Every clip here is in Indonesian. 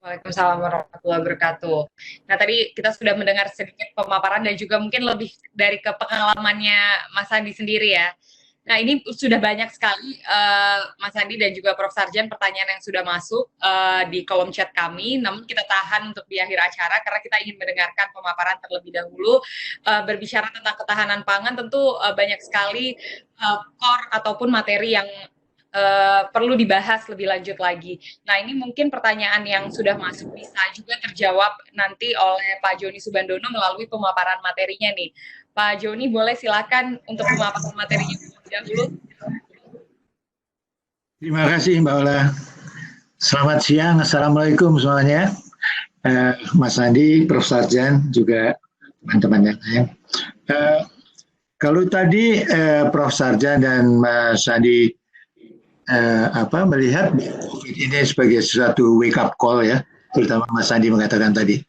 Waalaikumsalam warahmatullahi wabarakatuh. Nah, tadi kita sudah mendengar sedikit pemaparan dan juga mungkin lebih dari ke pengalamannya Mas Andi sendiri ya. Nah, ini sudah banyak sekali Mas Andi dan juga Prof. Sarjan pertanyaan yang sudah masuk di kolom chat kami. Namun kita tahan untuk di akhir acara karena kita ingin mendengarkan pemaparan terlebih dahulu. Berbicara tentang ketahanan pangan tentu banyak sekali core ataupun materi yang perlu dibahas lebih lanjut lagi. Nah, ini mungkin pertanyaan yang sudah masuk bisa juga terjawab nanti oleh Pak Joni Subandono melalui pemaparan materinya nih. Pak Joni, boleh silakan untuk pemaparan materinya dahulu. Terima kasih Mbak Ola. Selamat siang, Assalamualaikum semuanya. Mas Andi, Prof. Sarjan, juga teman-teman yang lain. Kalau tadi Prof. Sarjan dan Mas Andi melihat COVID ini sebagai sesuatu wake up call ya, terutama Mas Andi mengatakan tadi.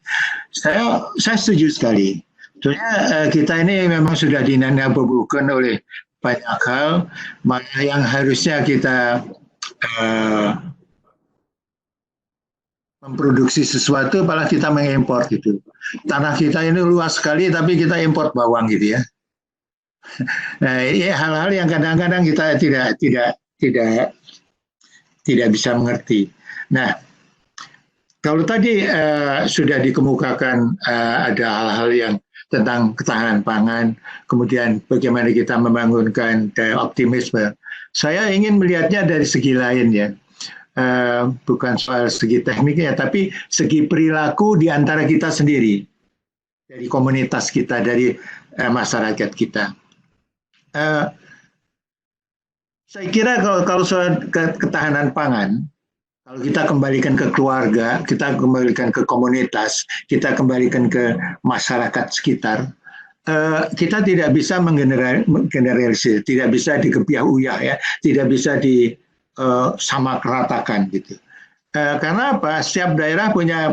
Saya setuju sekali. Sebenarnya kita ini memang sudah dinandabubukan oleh banyak hal, mana yang harusnya kita memproduksi sesuatu, malah kita mengimpor gitu. Tanah kita ini luas sekali, tapi kita import bawang gitu ya. Nah, ini hal-hal yang kadang-kadang kita tidak bisa mengerti. Nah, kalau tadi sudah dikemukakan ada hal-hal yang tentang ketahanan pangan, kemudian bagaimana kita membangunkan optimisme. Saya ingin melihatnya dari segi lain ya, bukan soal segi tekniknya, tapi segi perilaku di antara kita sendiri, dari komunitas kita, dari masyarakat kita. Saya kira kalau soal ketahanan pangan, kalau kita kembalikan ke keluarga, kita kembalikan ke komunitas, kita kembalikan ke masyarakat sekitar, kita tidak bisa menggeneralisir, tidak bisa dikepiah-uyah ya, tidak bisa disamaratakan gitu. Karena apa? Setiap daerah punya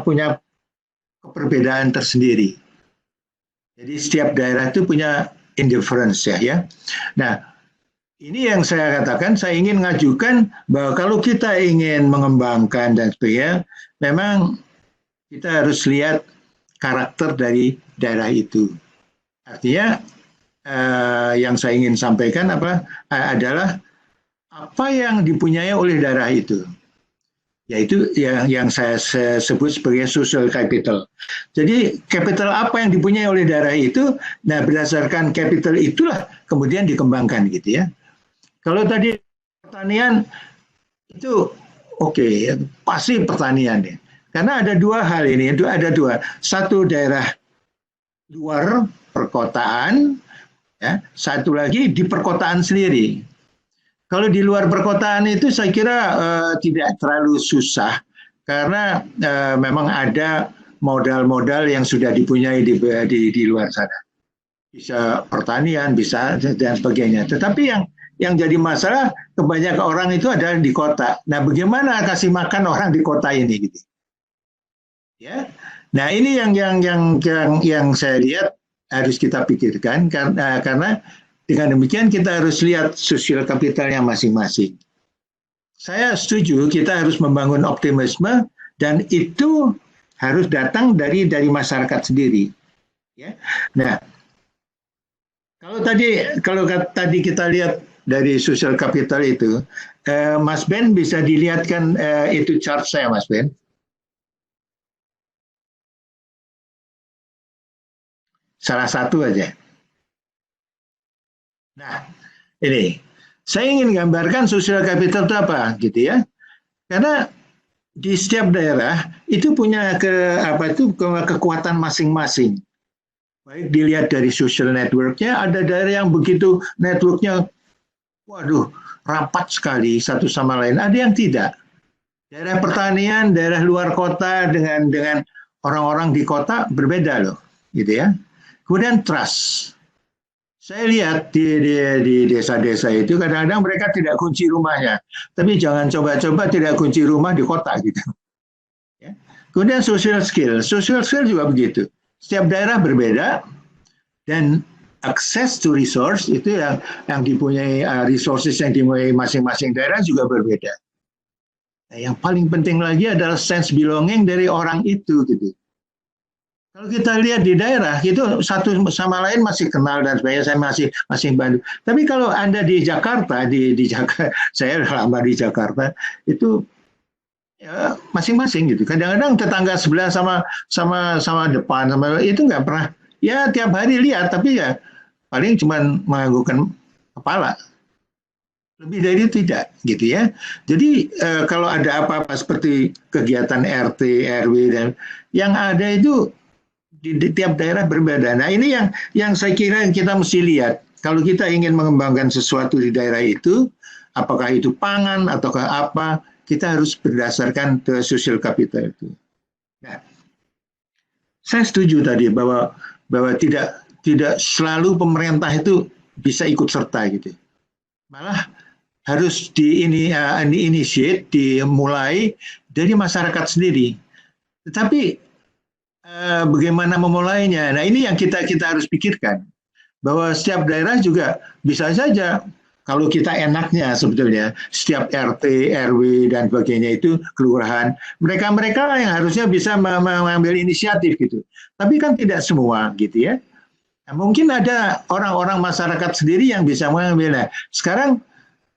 keperbedaan tersendiri. Jadi setiap daerah itu punya indifference ya. Nah, ini yang saya katakan, saya ingin mengajukan bahwa kalau kita ingin mengembangkan dan sebagainya, memang kita harus lihat karakter dari daerah itu. Artinya yang saya ingin sampaikan adalah apa yang dipunyai oleh daerah itu, yaitu yang saya sebut sebagai social capital. Jadi capital apa yang dipunyai oleh daerah itu, nah berdasarkan capital itulah kemudian dikembangkan gitu ya. Kalau tadi pertanian itu oke, pasti pertanian ya. Karena ada dua hal ini, ada dua. Satu daerah luar perkotaan, ya, satu lagi di perkotaan sendiri. Kalau di luar perkotaan itu saya kira tidak terlalu susah, karena memang ada modal-modal yang sudah dipunyai di luar sana. Bisa pertanian, bisa dan sebagainya. Tetapi yang jadi masalah kebanyakan orang itu adalah di kota. Nah, bagaimana kasih makan orang di kota ini gitu. Ya. Nah, ini yang saya lihat harus kita pikirkan karena dengan demikian kita harus lihat sosial kapitalnya masing-masing. Saya setuju kita harus membangun optimisme dan itu harus datang dari masyarakat sendiri. Ya. Nah, kalau tadi kita lihat dari social capital itu, Mas Ben bisa dilihatkan itu chart saya, Mas Ben. Salah satu aja. Nah, ini saya ingin gambarkan social capital itu apa, gitu ya? Karena di setiap daerah itu punya kekuatan masing-masing. Baik dilihat dari social network-nya, ada daerah yang begitu network-nya waduh, rapat sekali satu sama lain. Ada yang tidak. Daerah pertanian, daerah luar kota dengan orang-orang di kota berbeda loh, gitu ya. Kemudian trust. Saya lihat di desa-desa itu kadang-kadang mereka tidak kunci rumahnya, tapi jangan coba-coba tidak kunci rumah di kota gitu. Ya. Kemudian social skill juga begitu. Setiap daerah berbeda dan access to resource itu yang dipunyai resources yang dipunyai masing-masing daerah juga berbeda. Nah, yang paling penting lagi adalah sense belonging dari orang itu gitu. Kalau kita lihat di daerah itu satu sama lain masih kenal dan sebagainya, saya masih bantu. Tapi kalau Anda di Jakarta, di Jakarta, saya lama di Jakarta itu ya, masing-masing gitu. Kadang-kadang tetangga sebelah sama depan sama itu nggak pernah. Ya tiap hari lihat, tapi ya paling cuma menganggukkan kepala. Lebih dari itu tidak, gitu ya. Jadi kalau ada apa-apa seperti kegiatan RT, RW dan yang ada itu di tiap daerah berbeda. Nah ini yang saya kira kita mesti lihat. Kalau kita ingin mengembangkan sesuatu di daerah itu, apakah itu pangan ataukah apa, kita harus berdasarkan ke social capital itu. Nah, saya setuju tadi bahwa tidak selalu pemerintah itu bisa ikut serta gitu. Malah harus diinitiate, dimulai dari masyarakat sendiri. Tetapi bagaimana memulainya? Nah ini yang kita harus pikirkan. Bahwa setiap daerah juga bisa saja kalau kita enaknya sebetulnya setiap RT, RW dan sebagainya itu kelurahan, mereka yang harusnya bisa mengambil inisiatif gitu. Tapi kan tidak semua gitu ya. Nah, mungkin ada orang-orang masyarakat sendiri yang bisa mengambil. Nah, sekarang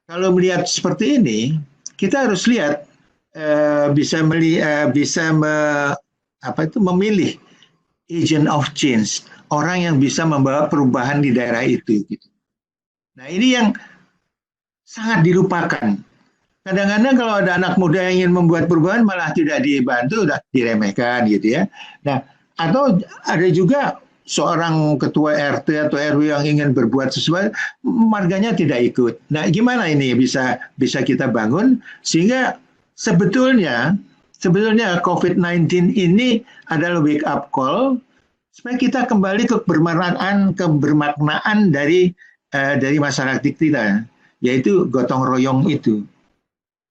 kalau melihat seperti ini, kita harus lihat memilih agent of change, orang yang bisa membawa perubahan di daerah itu. Gitu. Nah ini yang sangat dilupakan. Kadang-kadang kalau ada anak muda yang ingin membuat perubahan malah tidak dibantu, sudah diremehkan gitu ya. Nah atau ada juga seorang ketua RT atau RW yang ingin berbuat sesuatu, warganya tidak ikut. Nah gimana ini bisa kita bangun sehingga sebetulnya COVID-19 ini adalah wake up call supaya kita kembali ke kebermaknaan dari masyarakat kita, yaitu gotong royong itu.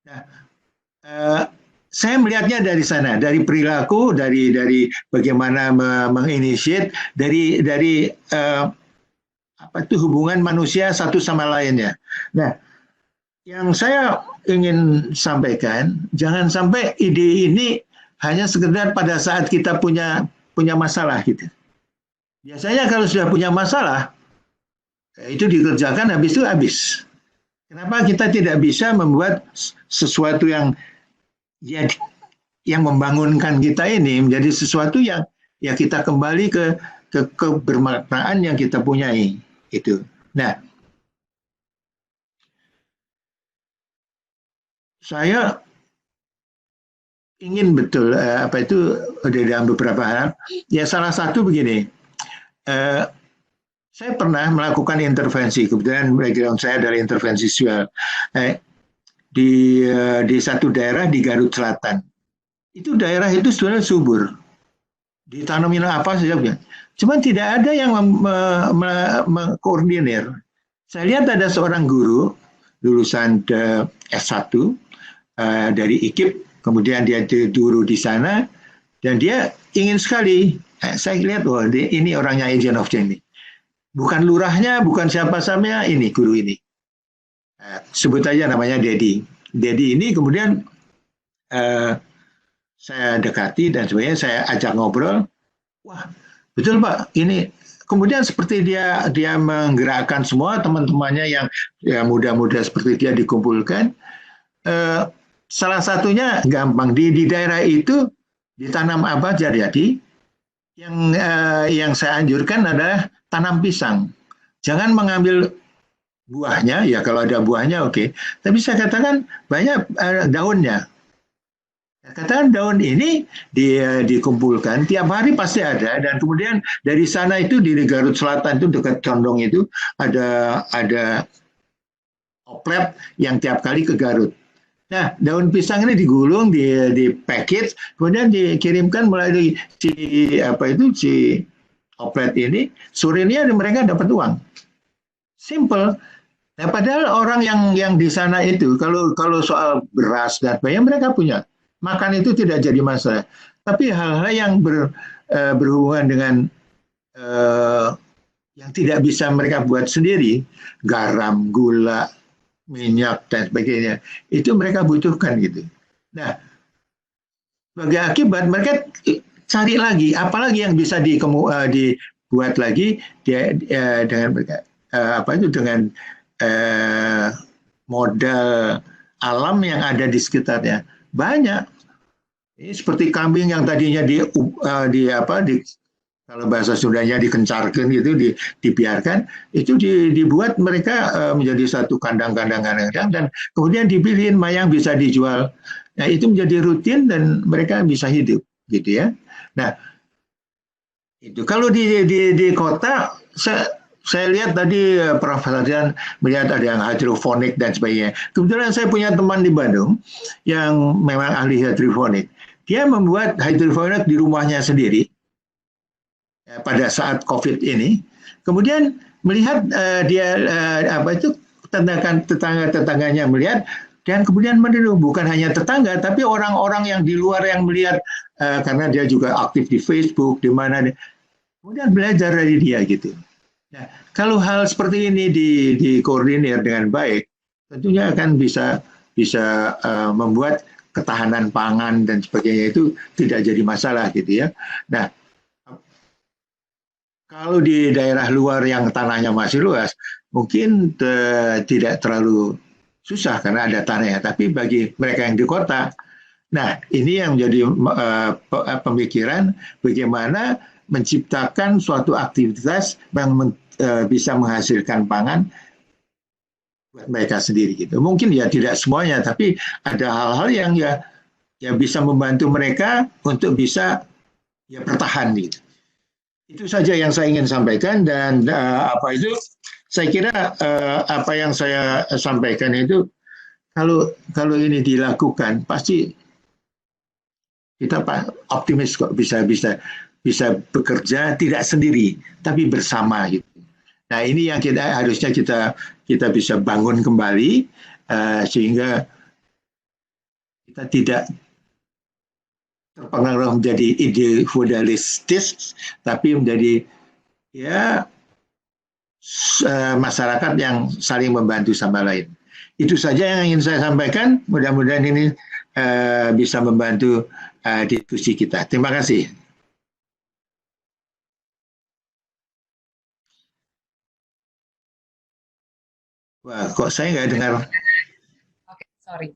Nah, saya melihatnya dari sana, dari perilaku, dari bagaimana menginisiat, dari hubungan manusia satu sama lainnya. Nah, yang saya ingin sampaikan, jangan sampai ide ini hanya sekedar pada saat kita punya masalah gitu. Biasanya kalau sudah punya masalah, itu dikerjakan habis itu habis. Kenapa kita tidak bisa membuat sesuatu yang membangunkan kita ini menjadi sesuatu yang ya kita kembali ke kebermaknaan yang kita punyai itu. Nah, saya ingin betul dalam beberapa hal. Ya salah satu begini, saya pernah melakukan intervensi, kebetulan background saya adalah intervensi sosial di satu daerah di Garut Selatan. Itu daerah itu sebenarnya subur, ditanamin apa saja, cuman tidak ada yang mengkoordinir. Saya lihat ada seorang guru lulusan S1 dari IKIP, kemudian dia guru di sana, dan dia ingin sekali, saya lihat, ini orangnya agent of change. Bukan lurahnya, bukan siapa-siapanya, ini guru ini. Sebut aja namanya Dedi. Dedi ini kemudian saya dekati dan sebagainya, saya ajak ngobrol. Wah, betul Pak, ini kemudian seperti dia menggerakkan semua teman-temannya yang muda-muda seperti dia dikumpulkan. Salah satunya gampang di daerah itu ditanam apa jadi yang saya anjurkan adalah tanam pisang. Jangan mengambil buahnya, ya kalau ada buahnya oke. Tapi saya katakan banyak daunnya. Katakan daun ini dikumpulkan tiap hari pasti ada, dan kemudian dari sana itu di Garut Selatan itu dekat Condong itu ada oplet yang tiap kali ke Garut. Nah, daun pisang ini digulung, di package, kemudian dikirimkan melalui si oplet ini. Sorenya mereka dapat uang. Simple. Nah, padahal orang yang di sana itu kalau soal beras dan sebagainya mereka punya. Makan itu tidak jadi masalah. Tapi hal-hal yang berhubungan dengan yang tidak bisa mereka buat sendiri, garam, gula, minyak dan sebagainya, itu mereka butuhkan gitu. Nah, sebagai akibat mereka cari lagi, apalagi yang bisa dibuat lagi dengan apa itu dengan modal alam yang ada di sekitarnya banyak. Ini seperti kambing yang tadinya kalau bahasa Sundanya dikencarkan gitu, dibiarkan, itu dibuat mereka menjadi satu kandang-kandang dan kemudian dipilihin mana yang bisa dijual. Nah, itu menjadi rutin dan mereka bisa hidup gitu ya. Nah, itu kalau di kota saya lihat tadi Prof. Hadrian melihat ada yang hidroponik dan sebagainya. Kebetulan saya punya teman di Bandung yang memang ahli hidroponik. Dia membuat hidroponik di rumahnya sendiri pada saat COVID ini, kemudian melihat tetangga-tetangganya melihat, dan kemudian meniru, bukan hanya tetangga, tapi orang-orang yang di luar yang melihat, karena dia juga aktif di Facebook, di mana, kemudian belajar dari dia gitu. Nah, kalau hal seperti ini dikoordinir dengan baik, tentunya akan bisa membuat ketahanan pangan dan sebagainya itu tidak jadi masalah gitu ya. Nah, kalau di daerah luar yang tanahnya masih luas, mungkin tidak terlalu susah karena ada tanahnya. Tapi bagi mereka yang di kota, nah ini yang menjadi pemikiran bagaimana menciptakan suatu aktivitas yang bisa menghasilkan pangan buat mereka sendiri gitu. Mungkin ya tidak semuanya, tapi ada hal-hal yang ya bisa membantu mereka untuk bisa ya bertahan gitu. Itu saja yang saya ingin sampaikan, dan saya kira apa yang saya sampaikan itu kalau ini dilakukan pasti kita optimis kok bisa bekerja tidak sendiri tapi bersama gitu. Nah, ini yang harusnya kita bisa bangun kembali sehingga kita tidak terpengaruh menjadi individualistis, tapi menjadi ya masyarakat yang saling membantu sama lain. Itu saja yang ingin saya sampaikan. Mudah-mudahan ini bisa membantu diskusi kita. Terima kasih. Wah, kok saya nggak dengar? Oke, sorry.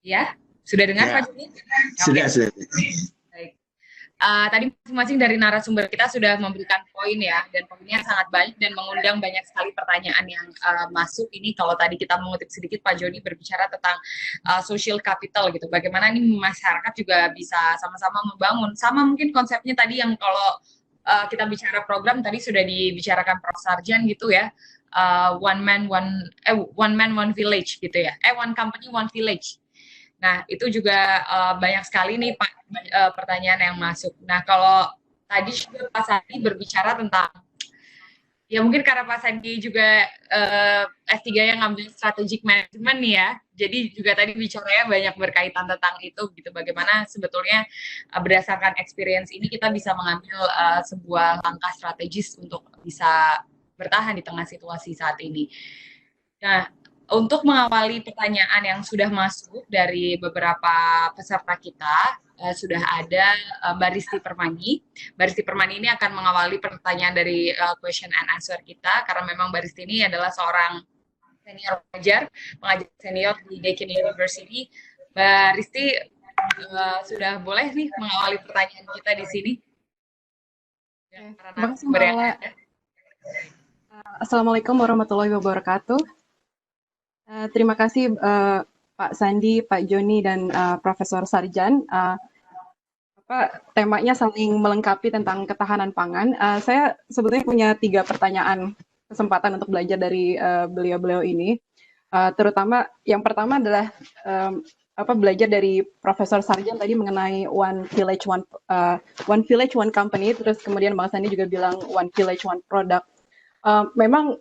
Ya, sudah dengar ya, Pak Joni? Sudah. Baik. Tadi masing-masing dari narasumber kita sudah memberikan poin ya, dan poinnya sangat baik dan mengundang banyak sekali pertanyaan yang masuk. Ini kalau tadi kita mengutip sedikit, Pak Joni berbicara tentang social capital gitu, bagaimana ini masyarakat juga bisa sama-sama membangun. Sama mungkin konsepnya tadi yang kalau kita bicara program tadi sudah dibicarakan Prof. Sarjan gitu ya, one man one village gitu ya, one company one village. Nah, itu juga banyak sekali nih Pak pertanyaan yang masuk. Nah, kalau tadi juga Pak Sandi berbicara tentang, ya mungkin karena Pak Sandi juga S3 yang ngambil strategic management nih ya, jadi juga tadi bicaranya banyak berkaitan tentang itu gitu, bagaimana sebetulnya berdasarkan experience ini kita bisa mengambil sebuah langkah strategis untuk bisa bertahan di tengah situasi saat ini. Nah, untuk mengawali pertanyaan yang sudah masuk dari beberapa peserta kita, sudah ada Mbak Risti Permani. Mbak Risti Permani ini akan mengawali pertanyaan dari question and answer kita, karena memang Mbak Risti ini adalah seorang senior pengajar senior di Deakin University. Mbak Risti, sudah boleh nih mengawali pertanyaan kita di sini. Terima kasih Mbak Ola. Assalamualaikum warahmatullahi wabarakatuh. Terima kasih Pak Sandi, Pak Joni, dan Profesor Sarjan. Temanya saling melengkapi tentang ketahanan pangan. Saya sebetulnya punya 3 pertanyaan kesempatan untuk belajar dari beliau-beliau ini. Terutama yang pertama adalah belajar dari Profesor Sarjan tadi mengenai one village one company. Terus kemudian Bang Sandi juga bilang one village one product. Memang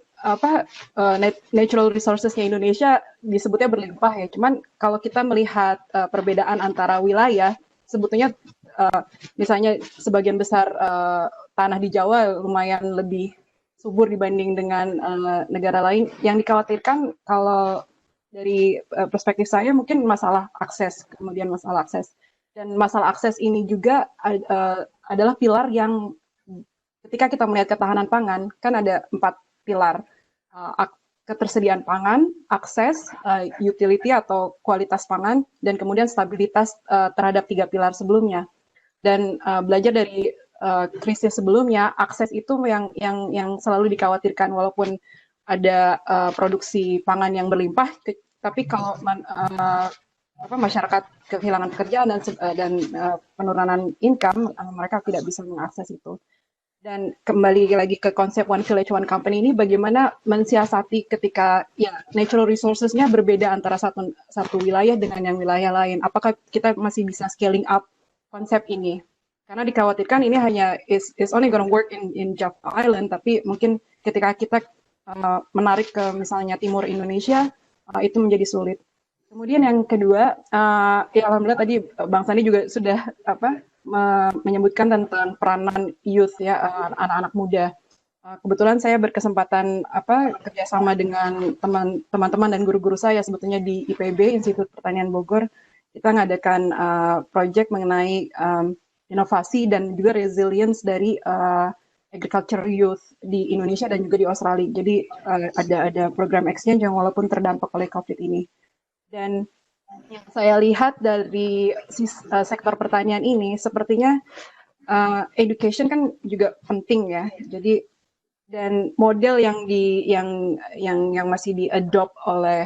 natural resources-nya Indonesia disebutnya berlimpah ya. Cuman kalau kita melihat perbedaan antara wilayah, sebetulnya misalnya sebagian besar tanah di Jawa lumayan lebih subur dibanding dengan negara lain. Yang dikhawatirkan kalau dari perspektif saya mungkin masalah akses, kemudian masalah akses. Dan masalah akses ini juga adalah pilar yang ketika kita melihat ketahanan pangan, kan ada 4 pilar. Ketersediaan pangan, akses, utility atau kualitas pangan, dan kemudian stabilitas terhadap 3 pilar sebelumnya. Dan belajar dari krisis sebelumnya, akses itu yang selalu dikhawatirkan walaupun ada produksi pangan yang berlimpah, tapi kalau masyarakat kehilangan pekerjaan dan penurunan income, mereka tidak bisa mengakses itu. Dan kembali lagi ke konsep One Village One Company ini, bagaimana mensiasati ketika ya natural resources-nya berbeda antara satu wilayah dengan yang wilayah lain. Apakah kita masih bisa scaling up konsep ini? Karena dikhawatirkan ini hanya is only gonna work in Java Island, tapi mungkin ketika kita menarik ke misalnya timur Indonesia, itu menjadi sulit. Kemudian yang kedua, ya alhamdulillah tadi Bang Sandi juga sudah menyebutkan tentang peranan youth ya, anak-anak muda. Kebetulan saya berkesempatan kerjasama dengan teman-teman dan guru-guru saya sebetulnya di IPB, Institut Pertanian Bogor. Kita mengadakan project mengenai inovasi dan juga resilience dari agriculture youth di Indonesia dan juga di Australia. Jadi ada program exchange yang walaupun terdampak oleh COVID ini. Dan yang saya lihat dari sektor pertanian ini, sepertinya education kan juga penting ya. Jadi dan model yang masih diadopt oleh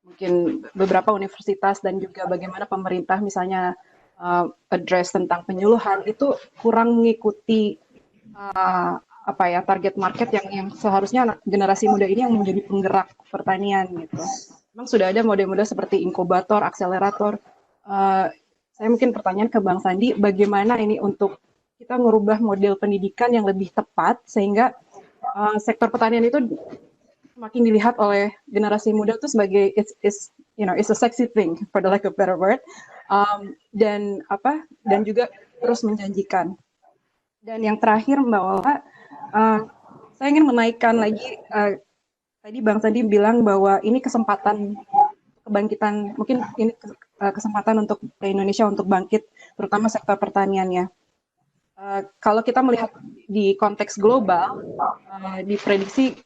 mungkin beberapa universitas dan juga bagaimana pemerintah misalnya address tentang penyuluhan itu kurang mengikuti target market yang seharusnya generasi muda ini yang menjadi penggerak pertanian gitu. Memang sudah ada model-model seperti inkubator, akselerator. Saya mungkin pertanyaan ke Bang Sandi, bagaimana ini untuk kita merubah model pendidikan yang lebih tepat sehingga sektor pertanian itu makin dilihat oleh generasi muda itu sebagai it's a sexy thing for the lack of better word, dan juga terus menjanjikan. Dan yang terakhir Mbak Ola, saya ingin menaikkan lagi. Tadi Bang Sandi bilang bahwa ini kesempatan kebangkitan, mungkin ini kesempatan untuk Indonesia untuk bangkit, terutama sektor pertaniannya. Kalau kita melihat di konteks global, diprediksi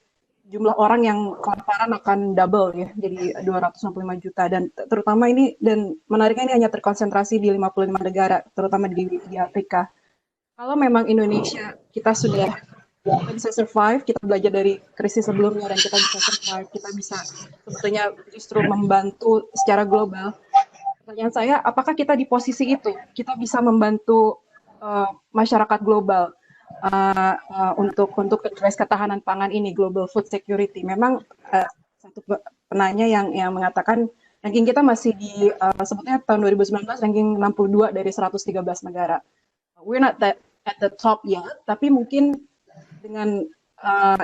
jumlah orang yang kelaparan akan double ya, jadi 265 juta. Dan terutama ini, dan menariknya ini hanya terkonsentrasi di 55 negara, terutama di Afrika. Kalau memang Indonesia kita bisa survive, kita belajar dari krisis sebelumnya dan kita bisa survive, kita bisa sebetulnya justru membantu secara global. Pertanyaan saya, apakah kita di posisi itu? Kita bisa membantu masyarakat global untuk address ketahanan pangan ini, global food security. Memang satu penanya yang mengatakan ranking kita masih di sebetulnya tahun 2019 ranking 62 dari 113 negara. We're not at the top yet, tapi mungkin dengan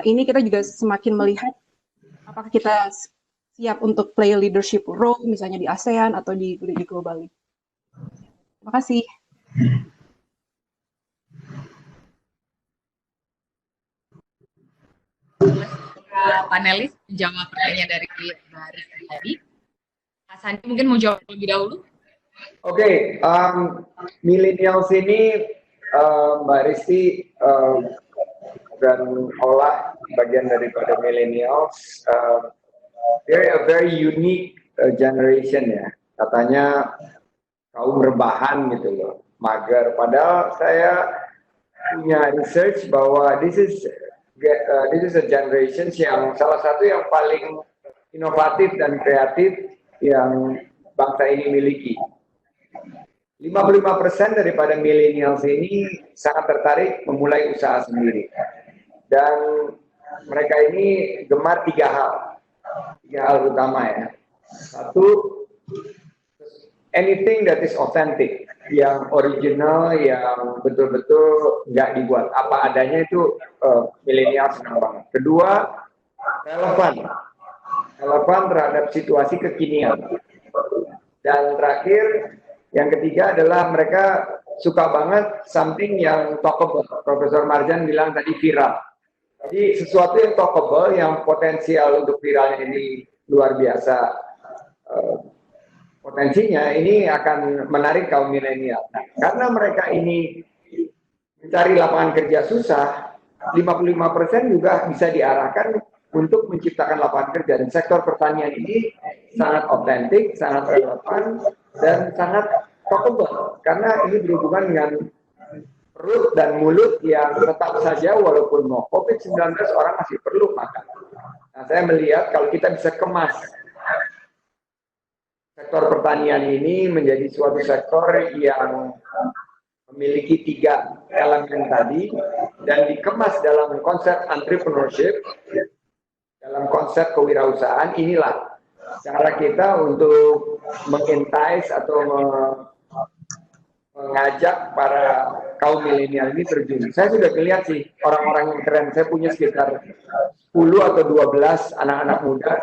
ini kita juga semakin melihat apakah kita siap untuk play leadership role misalnya di ASEAN atau di global. Terima kasih. Panelis menjawab pertanyaan dari Mbak Rizky tadi. Mas Sandi mungkin mau jawab lebih dahulu. Oke, millennials ini Mbak Rizky dan Ola bagian daripada millennials, they're a very unique generation ya. Katanya kaum rebahan gitu loh, mager. Padahal saya punya research bahwa this is a generation yang salah satu yang paling inovatif dan kreatif yang bangsa ini miliki. 55% daripada millennials ini sangat tertarik memulai usaha sendiri. Dan mereka ini gemar tiga hal utama ya. Satu, anything that is authentic, yang original, yang betul-betul nggak dibuat. Apa adanya itu milenial senang banget. Kedua, relevan terhadap situasi kekinian. Dan terakhir, yang ketiga adalah mereka suka banget something yang talkable. Profesor Marjan bilang tadi viral. Jadi sesuatu yang talkable, yang potensial untuk viralnya ini luar biasa. Potensinya ini akan menarik kaum milenial. Nah, karena mereka ini mencari lapangan kerja susah, 55% juga bisa diarahkan untuk menciptakan lapangan kerja. Dan sektor pertanian ini sangat otentik, sangat relevan, dan sangat talkable. Karena ini berhubungan dengan perut dan mulut yang tetap saja walaupun mau COVID-19 orang masih perlu makan. Nah, saya melihat kalau kita bisa kemas sektor pertanian ini menjadi suatu sektor yang memiliki 3 elemen tadi dan dikemas dalam konsep entrepreneurship, dalam konsep kewirausahaan, inilah cara kita untuk mengentice atau mengajak para kaum milenial ini terjun. Saya sudah melihat sih orang-orang yang keren. Saya punya sekitar 10 atau 12 anak-anak muda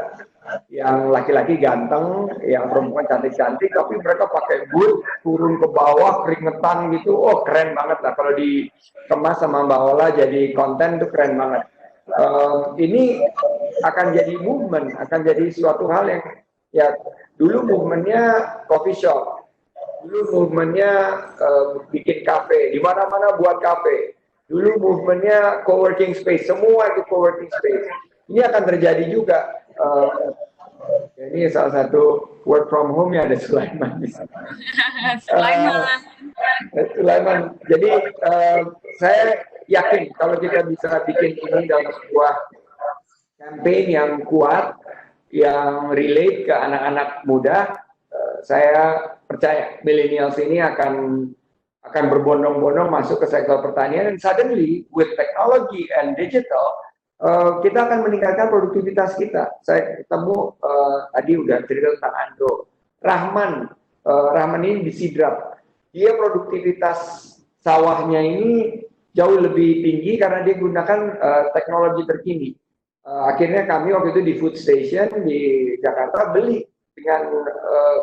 yang laki-laki ganteng, yang perempuan cantik-cantik, tapi mereka pakai boot, turun ke bawah, keringetan gitu. Oh, keren banget lah. Kalau dikemas sama Mbak Ola jadi konten itu keren banget. Ini akan jadi movement, akan jadi suatu hal yang ya dulu movementnya coffee shop, dulu movementnya bikin kafe, di mana-mana buat kafe. Dulu movementnya co-working space, semua itu co-working space. Ini akan terjadi juga. Ini salah satu work from home ya, ada Sulaiman di sana. Sulaiman. Jadi saya yakin kalau kita bisa bikin ini dalam sebuah campaign yang kuat, yang relate ke anak-anak muda, saya percaya millennials ini akan berbondong-bondong masuk ke sektor pertanian, dan suddenly with technology and digital kita akan meningkatkan produktivitas kita. Saya ketemu tadi udah cerita tentang Andro Rahman ini di Sidrap, dia produktivitas sawahnya ini jauh lebih tinggi karena dia gunakan teknologi terkini. Akhirnya kami waktu itu di food station di Jakarta beli dengan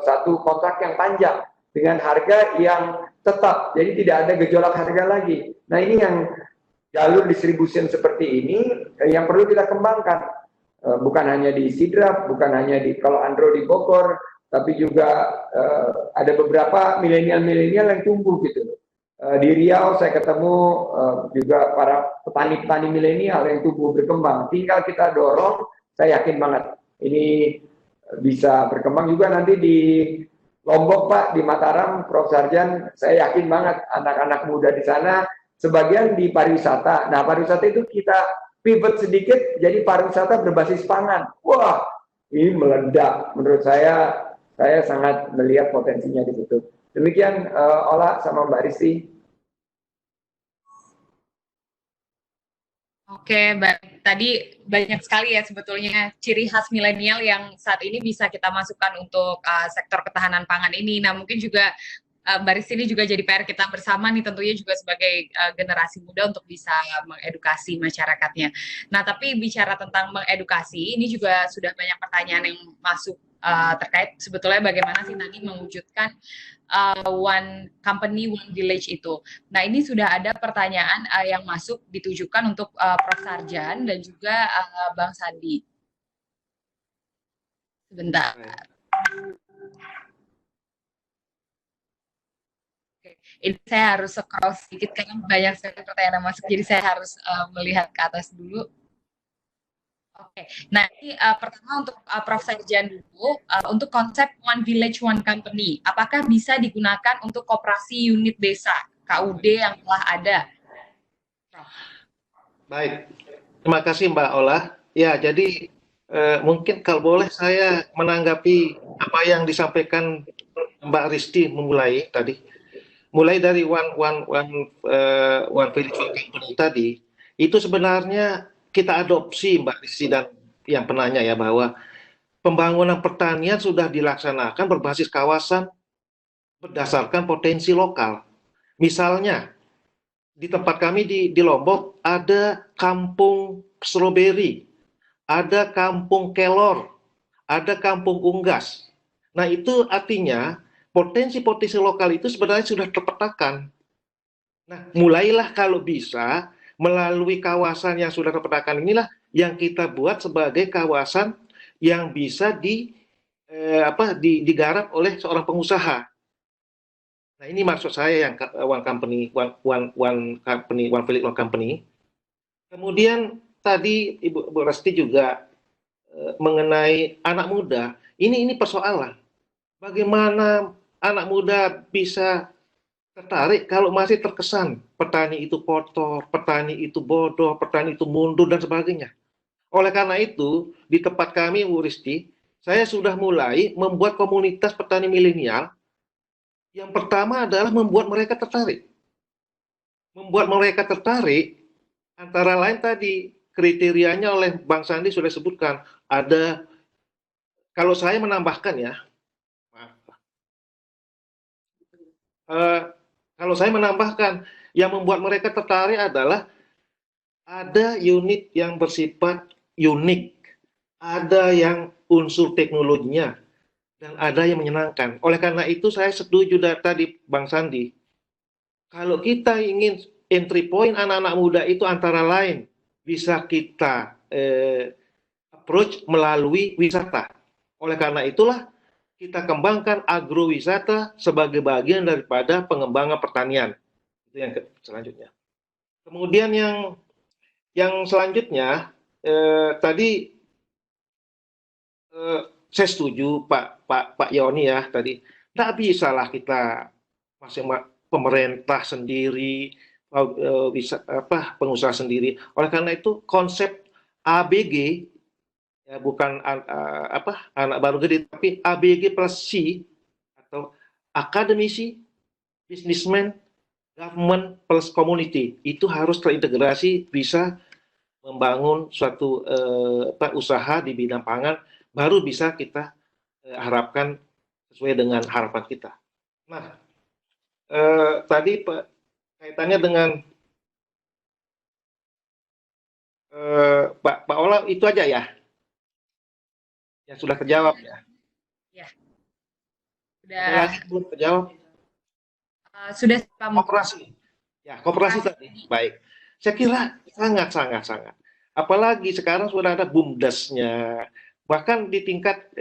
satu kontrak yang panjang dengan harga yang tetap, jadi tidak ada gejolak harga lagi. Nah, ini yang jalur distribusi seperti ini yang perlu kita kembangkan, bukan hanya di Sidrap, bukan hanya di kalau Andro di Bogor, tapi juga ada beberapa milenial yang tumbuh gitu. Di Riau saya ketemu juga para petani-petani milenial yang tumbuh berkembang. Tinggal kita dorong, saya yakin banget ini bisa berkembang juga nanti di Lombok Pak, di Mataram, Prof. Sarjan, saya yakin banget anak-anak muda di sana, sebagian di pariwisata. Nah, pariwisata itu kita pivot sedikit jadi pariwisata berbasis pangan. Wah, ini meledak. Menurut saya sangat melihat potensinya di situ. Demikian Ola sama Mbak Risti. Oke, baik. Tadi banyak sekali ya sebetulnya ciri khas milenial yang saat ini bisa kita masukkan untuk sektor ketahanan pangan ini. Nah, mungkin juga Mbak Risti ini juga jadi PR kita bersama nih, tentunya juga sebagai generasi muda untuk bisa mengedukasi masyarakatnya. Nah, tapi bicara tentang mengedukasi, ini juga sudah banyak pertanyaan yang masuk terkait sebetulnya bagaimana sih tadi mewujudkan one company, one village itu. Nah, ini sudah ada pertanyaan yang masuk ditujukan untuk Prof. Sarjan dan juga Bang Sandi. Sebentar. Ini saya harus scroll sedikit karena banyak sekali pertanyaan yang masuk, jadi saya harus melihat ke atas dulu. Oke, nah ini pertama untuk Prof. Sarjan dulu, untuk konsep One Village One Company, apakah bisa digunakan untuk koperasi unit desa KUD yang telah ada? Prof. Baik, terima kasih Mbak Ola. Ya, jadi mungkin kalau boleh saya menanggapi apa yang disampaikan Mbak Risti memulai tadi. Mulai dari one village one company tadi, itu sebenarnya kita adopsi Mbak Risti dan yang penanya ya, bahwa pembangunan pertanian sudah dilaksanakan berbasis kawasan berdasarkan potensi lokal. Misalnya di tempat kami di Lombok ada kampung stroberi, ada kampung kelor, ada kampung unggas. Nah, itu artinya potensi-potensi lokal itu sebenarnya sudah terpetakan. Nah, mulailah kalau bisa melalui kawasan yang sudah terpetakan inilah yang kita buat sebagai kawasan yang bisa digarap oleh seorang pengusaha. Nah, ini maksud saya yang one company, one company, one village, one company. Kemudian tadi Ibu Resti juga mengenai anak muda. Ini persoalan. Bagaimana anak muda bisa tertarik kalau masih terkesan petani itu kotor, petani itu bodoh, petani itu mundur dan sebagainya. Oleh karena itu, di tempat kami, Bu Risti, saya sudah mulai membuat komunitas petani milenial. Yang pertama adalah membuat mereka tertarik. Membuat mereka tertarik, antara lain tadi, kriterianya oleh Bang Sandi sudah sebutkan. Ada, kalau saya menambahkan ya, kalau saya menambahkan, yang membuat mereka tertarik adalah ada unit yang bersifat unik, ada yang unsur teknologinya, dan ada yang menyenangkan. Oleh karena itu saya setuju tadi Bang Sandi, kalau kita ingin entry point anak-anak muda itu antara lain bisa kita approach melalui wisata. Oleh karena itulah kita kembangkan agrowisata sebagai bagian daripada pengembangan pertanian. Itu yang selanjutnya. Kemudian yang selanjutnya tadi saya setuju Pak Yoni ya tadi. Tidak bisalah kita pemerintah sendiri, pengusaha sendiri. Oleh karena itu konsep ABG ya bukan anak baru gede, tapi ABG plus C atau akademisi, businessman, government plus community itu harus terintegrasi, bisa membangun suatu usaha di bidang pangan, baru bisa kita harapkan sesuai dengan harapan kita. Nah, tadi kaitannya dengan Pak Ola itu aja ya. Yang sudah terjawab ya. Ya. Ada lagi belum terjawab? Sudah Koperasi. Ya, koperasi tadi. Baik. Saya kira sangat. Apalagi sekarang sudah ada BUMDes-nya. Bahkan di tingkat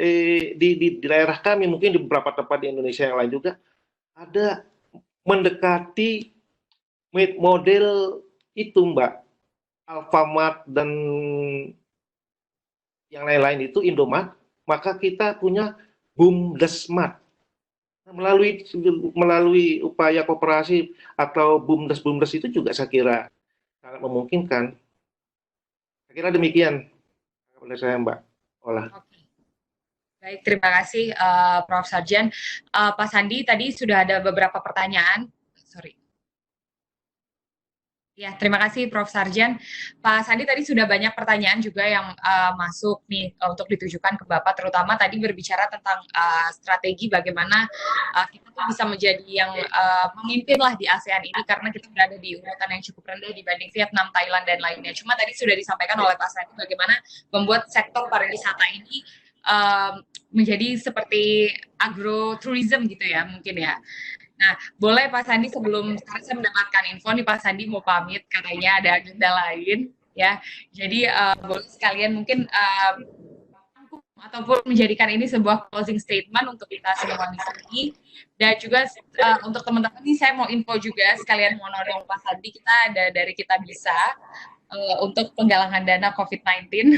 di daerah kami, mungkin di beberapa tempat di Indonesia yang lain juga ada mendekati model itu, Mbak. Alfamart dan yang lain-lain itu Indomart, maka kita punya BUMDesMart. Melalui upaya koperasi atau BUMDes itu juga saya kira sangat memungkinkan. Saya kira demikian oleh saya, Mbak Ola. Oke. Baik, terima kasih Prof. Sarjan. Pak Sandi, tadi sudah ada beberapa pertanyaan. Ya, terima kasih Prof. Sarjan. Pak Sandi, tadi sudah banyak pertanyaan juga yang masuk nih untuk ditujukan ke Bapak, terutama tadi berbicara tentang strategi bagaimana kita tuh bisa menjadi yang memimpin lah di ASEAN ini, karena kita berada di urutan yang cukup rendah dibanding Vietnam, Thailand, dan lainnya. Cuma tadi sudah disampaikan oleh Pak Sandi bagaimana membuat sektor pariwisata ini menjadi seperti agrotourism gitu ya, mungkin ya. Nah, boleh Pak Sandi, sebelum sekarang saya mendapatkan info nih, Pak Sandi mau pamit, katanya ada agenda lain ya. Jadi boleh sekalian mungkin ataupun menjadikan ini sebuah closing statement untuk kita semua di sini. Dan juga untuk teman-teman ini saya mau info juga, sekalian mau nodong Pak Sandi, kita ada dari Kita Bisa untuk penggalangan dana COVID-19.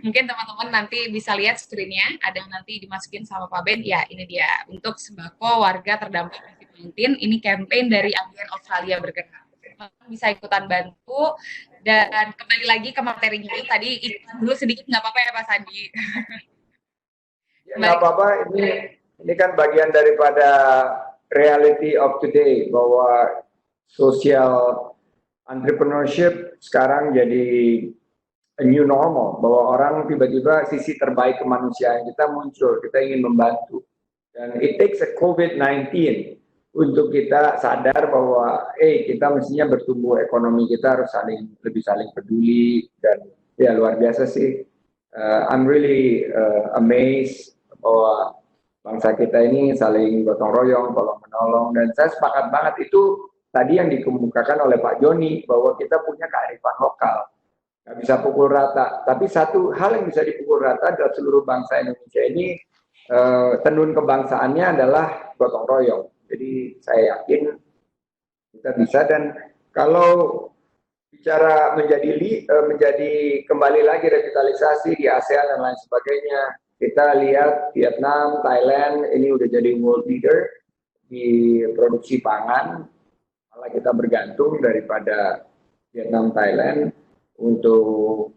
Mungkin teman-teman nanti bisa lihat screen-nya, ada nanti dimasukin sama Pak Ben. Ya, ini dia, untuk sembako warga terdampak COVID-19. Ini campaign dari Agen Australia Bergerak. Teman-teman bisa ikutan bantu. Dan kembali lagi ke materinya, tadi iklan dulu sedikit, nggak apa-apa ya Pak Sandi? Ya, nggak apa-apa, ini kan bagian daripada reality of today, bahwa social entrepreneurship sekarang jadi a new normal, bahwa orang tiba-tiba sisi terbaik kemanusiaan kita muncul, kita ingin membantu. Dan it takes a COVID-19 untuk kita sadar bahwa kita mestinya bertumbuh, ekonomi kita harus lebih saling peduli, dan ya luar biasa sih. I'm really amazed bahwa bangsa kita ini saling gotong royong, tolong menolong, dan saya sepakat banget itu tadi yang dikemukakan oleh Pak Joni, bahwa kita punya kearifan lokal. Nggak bisa pukul rata. Tapi satu hal yang bisa dipukul rata adalah seluruh bangsa Indonesia ini, tenun kebangsaannya adalah gotong royong. Jadi saya yakin kita bisa, dan kalau bicara menjadi kembali lagi revitalisasi di ASEAN dan lain sebagainya, kita lihat Vietnam, Thailand ini udah jadi world leader di produksi pangan, malah kita bergantung daripada Vietnam, Thailand untuk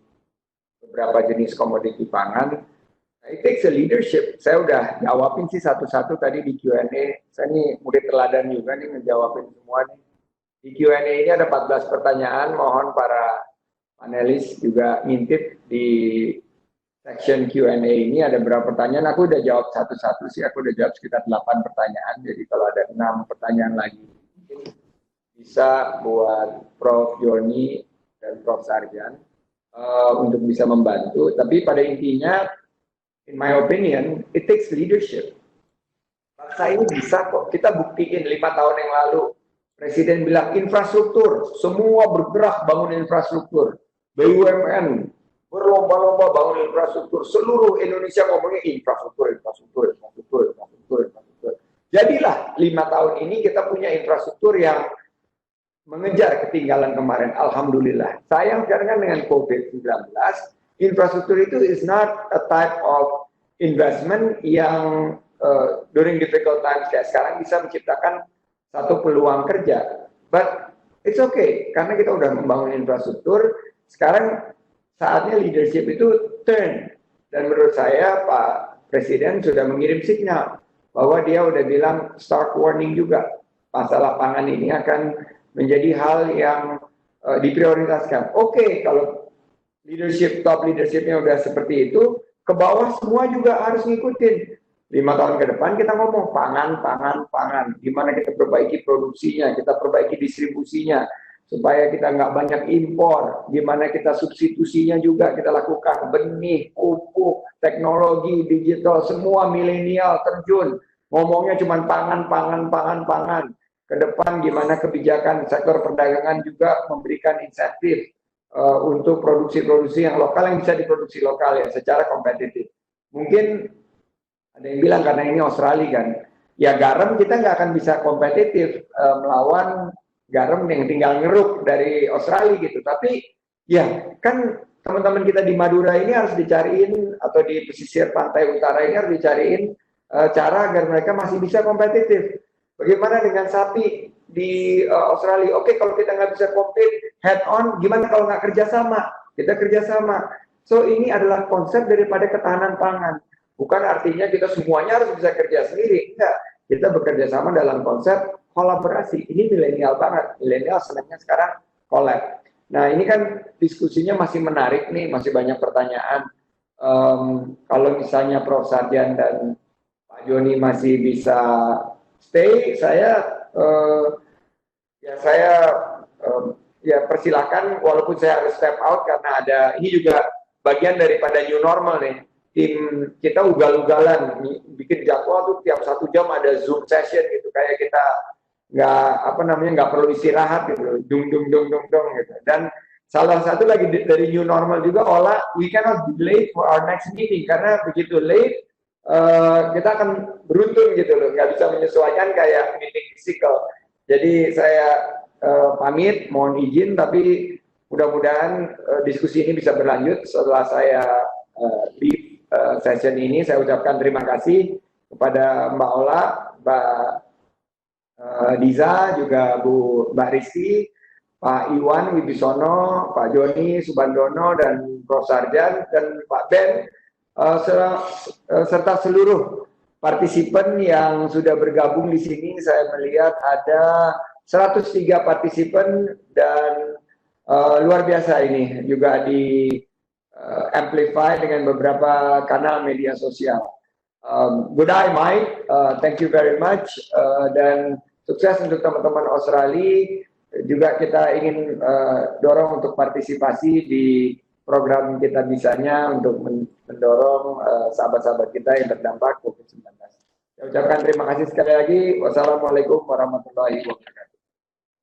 beberapa jenis komoditi pangan. It takes a leadership. Saya udah jawabin sih satu-satu tadi di Q&A. Saya nih murid teladan juga nih ngejawabin semua nih. Di Q&A ini ada 14 pertanyaan, mohon para panelis juga ngintip di section Q&A ini ada berapa pertanyaan. Aku udah jawab satu-satu sih, aku udah jawab sekitar 8 pertanyaan, jadi kalau ada 6 pertanyaan lagi mungkin bisa buat Prof. Joni dan Prof. Sarjan untuk bisa membantu. Tapi pada intinya, in my opinion, it takes leadership. Bangsa ini bisa kok, kita buktiin 5 tahun yang lalu Presiden bilang infrastruktur, semua bergerak bangun infrastruktur. BUMN berlomba-lomba bangun infrastruktur. Seluruh Indonesia ngomongnya infrastruktur. Jadilah 5 tahun ini kita punya infrastruktur yang mengejar ketinggalan kemarin. Alhamdulillah. Sayang sekarang kan dengan COVID-19, infrastruktur itu is not a type of investment yang during difficult times kayak sekarang bisa menciptakan satu peluang kerja, but it's okay karena kita udah membangun infrastruktur. Sekarang saatnya leadership itu turn, dan menurut saya Pak Presiden sudah mengirim sinyal bahwa dia udah bilang start warning juga masalah pangan ini akan menjadi hal yang diprioritaskan. Oke, kalau top leadershipnya udah seperti itu, ke bawah semua juga harus ngikutin. 5 tahun ke depan kita ngomong pangan. Gimana kita perbaiki produksinya, kita perbaiki distribusinya, supaya kita nggak banyak impor. Gimana kita substitusinya juga kita lakukan. Benih, pupuk, teknologi, digital, semua milenial terjun. Ngomongnya cuma pangan. Ke depan gimana kebijakan sektor perdagangan juga memberikan insentif untuk produksi-produksi yang lokal yang bisa diproduksi lokal ya secara kompetitif. Mungkin ada yang bilang karena ini Australia kan, ya garam kita nggak akan bisa kompetitif melawan garam yang tinggal ngeruk dari Australia gitu. Tapi ya kan teman-teman kita di Madura ini harus dicariin, atau di pesisir pantai utara ini harus dicariin cara agar mereka masih bisa kompetitif. Bagaimana dengan sapi di Australia? Oke, kalau kita nggak bisa compete head on, gimana kalau nggak kerjasama? Kita kerjasama. So ini adalah konsep daripada ketahanan pangan. Bukan artinya kita semuanya harus bisa kerja sendiri. Enggak. Kita bekerja sama dalam konsep kolaborasi. Ini milenial banget. Milenial senangnya sekarang collab. Nah ini kan diskusinya masih menarik nih. Masih banyak pertanyaan. Kalau misalnya Prof. Sarjan dan Pak Joni masih bisa stay, saya persilakan. Walaupun saya harus step out karena ada, ini juga bagian daripada new normal nih. Tim kita ugal-ugalan bikin jadwal tuh tiap 1 jam ada Zoom session gitu, kayak kita nggak perlu istirahat gitu, dung gitu. Dan salah satu lagi dari new normal juga, we cannot be late for our next meeting, karena begitu late kita akan beruntun gitu loh, nggak bisa menyesuaikan kayak meeting physical. Jadi saya pamit, mohon izin, tapi mudah-mudahan diskusi ini bisa berlanjut setelah saya leave session ini. Saya ucapkan terima kasih kepada Mbak Ola, Mbak Diza, juga Mbak Rizky, Pak Iwan Wibisono, Pak Joni Subandono, dan Prof. Sarjan, dan Pak Ben, serta seluruh partisipan yang sudah bergabung di sini. Saya melihat ada 103 partisipan, dan luar biasa ini juga di amplify dengan beberapa kanal media sosial. Good day, Mike. Thank you very much. Dan sukses untuk teman-teman Australia. Juga kita ingin dorong untuk partisipasi di program Kita Bisanya untuk mendorong sahabat-sahabat kita yang terdampak COVID-19. Saya ucapkan terima kasih sekali lagi. Wassalamualaikum warahmatullahi wabarakatuh.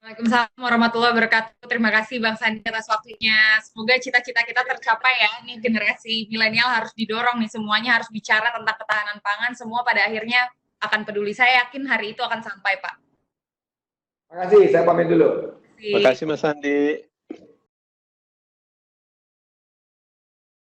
Waalaikumsalam warahmatullahi wabarakatuh. Terima kasih Bang Sandi atas waktunya. Semoga cita-cita kita tercapai ya. Nih generasi milenial harus didorong nih, semuanya harus bicara tentang ketahanan pangan. Semua pada akhirnya akan peduli. Saya yakin hari itu akan sampai, Pak. Terima kasih, saya pamit dulu. Terima kasih Mas Andi.